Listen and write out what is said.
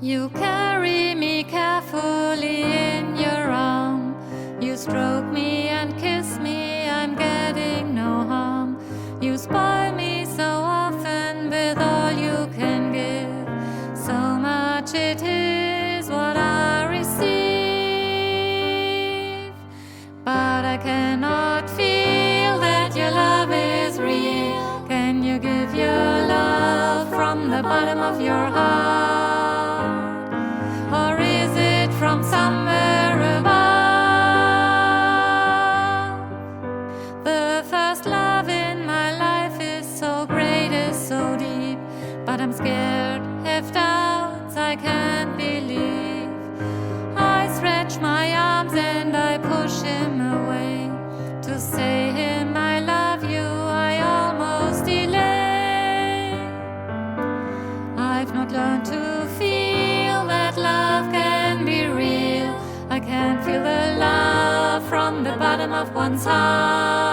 You carry me carefully in your arm. You stroke me and kiss me, I'm getting no harm. You spoil me so often with all you can give. So much it is what I receive, but I cannot feel that your love is real. Can you give your love from the bottom of your heart? Or is it from somewhere above? The first love in my life is so great, is so deep, but I'm scared, have doubts, I can't believe. I stretch my arms and I push him away. To say him I love you, I almost delay. I've not learned to feel that love can be real. I can't feel the love from the bottom of one's heart.